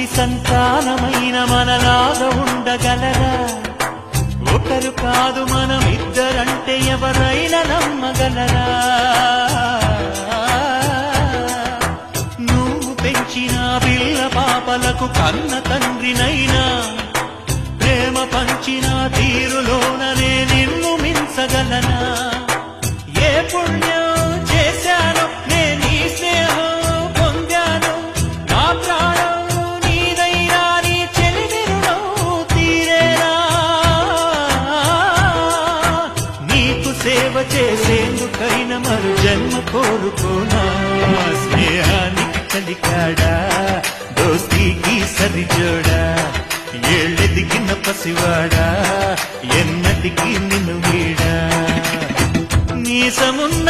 ఒకరి సంతానమైన మనలాగా ఉండగలరా? ఒకరు కాదు మనమిద్దరంటే ఎవరైనా నమ్మగలరా? నువ్వు పెంచిన పిల్ల పాపలకు కన్న తండ్రినైనా ప్రేమ పంచిన తీరులోననే నిన్ను మించగలనా? ఏ పుణ్యం చేశాను నేను ఈ స్నేహం పొందాను, నా ప్రాణం నీదైనా నీ చెలిమిరులో తీరేనా? నీకు సేవ చేసేందుకైనా మరు జన్మ కోరుకోనా? స్నేహానికి కలికాడా, దోస్తీకి సరిజోడా, ఏళ్ళెదిగిన పసివాడా, ఎన్నటికి నిన్ను వీడా? నీసమున్న